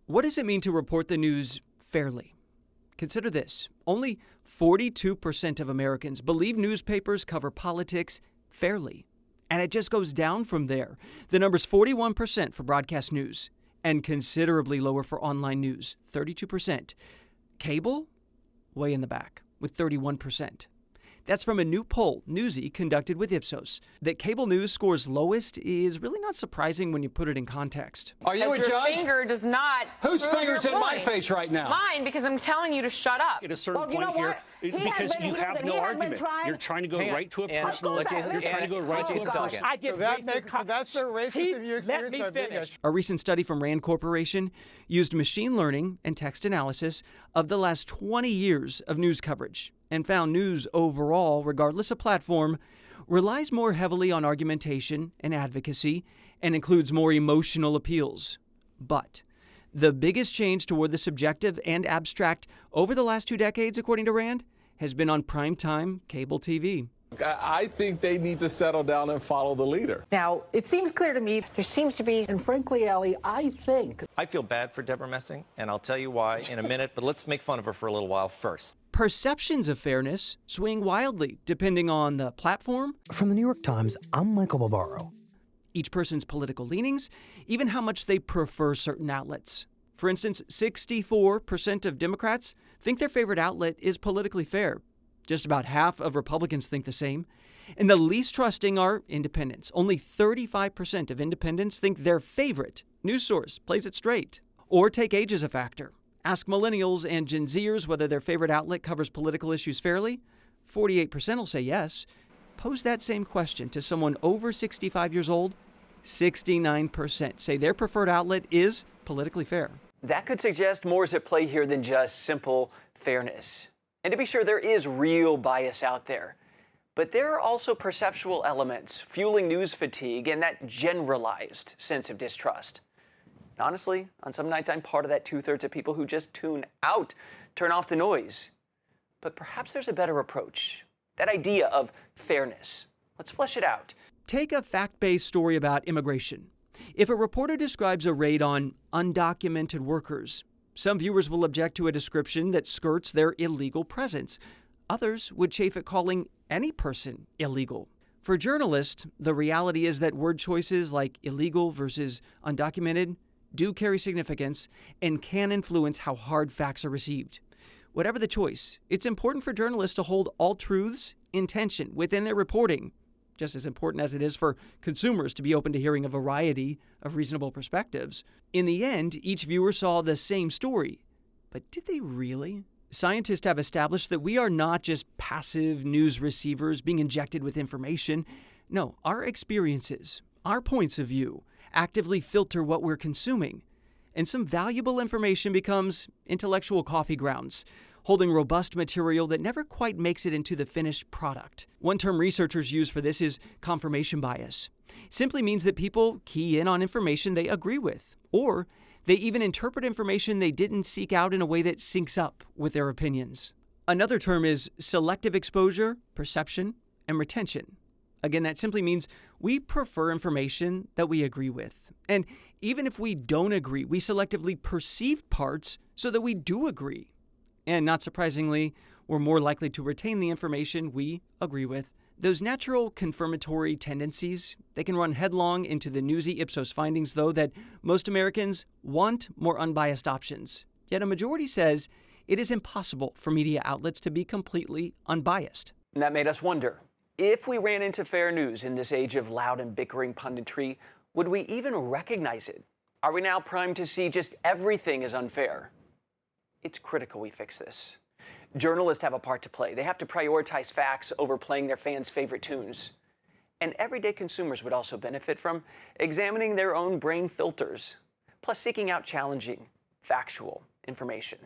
What does it mean to report the news fairly? Consider this. Only 42% of Americans believe newspapers cover politics fairly. And it just goes down from there. The number's 41% for broadcast news and considerably lower for online news, 32%. Cable? Way in the back with 31%. That's from a new poll Newsy conducted with Ipsos. That cable news scores lowest is really not surprising when you put it in context. Are you a judge? Your finger does not. Whose finger's in my face right now? Mine, because I'm telling you to shut up. At a certain point here, because you have no argument. You're trying to go right to a personal. You're trying to go right to a person. So that's the racism you experienced by finish. A recent study from Rand Corporation used machine learning and text analysis of the last 20 years of news coverage and found news overall, regardless of platform, relies more heavily on argumentation and advocacy and includes more emotional appeals. But the biggest change toward the subjective and abstract over the last 2 decades, according to Rand, has been on primetime cable TV. I think they need to settle down and follow the leader. Now, it seems clear to me there seems to be, and frankly, Allie, I feel bad for Deborah Messing, and I'll tell you why in a minute, but let's make fun of her for a little while first. Perceptions of fairness swing wildly depending on the platform. From the New York Times, I'm Michael Barbaro. Each person's political leanings, even how much they prefer certain outlets. For instance, 64% of Democrats think their favorite outlet is politically fair. Just about half of Republicans think the same. And the least trusting are independents. Only 35% of independents think their favorite news source plays it straight. Or take age as a factor. Ask millennials and Gen Zers whether their favorite outlet covers political issues fairly. 48% will say yes. Pose that same question to someone over 65 years old. 69% say their preferred outlet is politically fair. That could suggest more is at play here than just simple fairness. And to be sure, there is real bias out there. But there are also perceptual elements fueling news fatigue and that generalized sense of distrust. And honestly, on some nights, I'm part of that 2/3 of people who just tune out, turn off the noise. But perhaps there's a better approach. That idea of fairness. Let's flesh it out. Take a fact-based story about immigration. If a reporter describes a raid on undocumented workers, some viewers will object to a description that skirts their illegal presence. Others would chafe at calling any person illegal. For journalists, the reality is that word choices like illegal versus undocumented do carry significance and can influence how hard facts are received. Whatever the choice, it's important for journalists to hold all truths in tension within their reporting, just as important as it is for consumers to be open to hearing a variety of reasonable perspectives. In the end, each viewer saw the same story. But did they really? Scientists have established that we are not just passive news receivers being injected with information. No, our experiences, our points of view, actively filter what we're consuming. And some valuable information becomes intellectual coffee grounds, holding robust material that never quite makes it into the finished product. One term researchers use for this is confirmation bias. Simply means that people key in on information they agree with, or they even interpret information they didn't seek out in a way that syncs up with their opinions. Another term is selective exposure, perception, and retention. Again, that simply means we prefer information that we agree with. And even if we don't agree, we selectively perceive parts so that we do agree. And not surprisingly, we're more likely to retain the information we agree with. Those natural confirmatory tendencies, they can run headlong into the Newsy Ipsos findings, though, that most Americans want more unbiased options. Yet a majority says it is impossible for media outlets to be completely unbiased. And that made us wonder, if we ran into fair news in this age of loud and bickering punditry, would we even recognize it? Are we now primed to see just everything as unfair? It's critical we fix this. Journalists have a part to play. They have to prioritize facts over playing their fans' favorite tunes. And everyday consumers would also benefit from examining their own brain filters, plus seeking out challenging, factual information.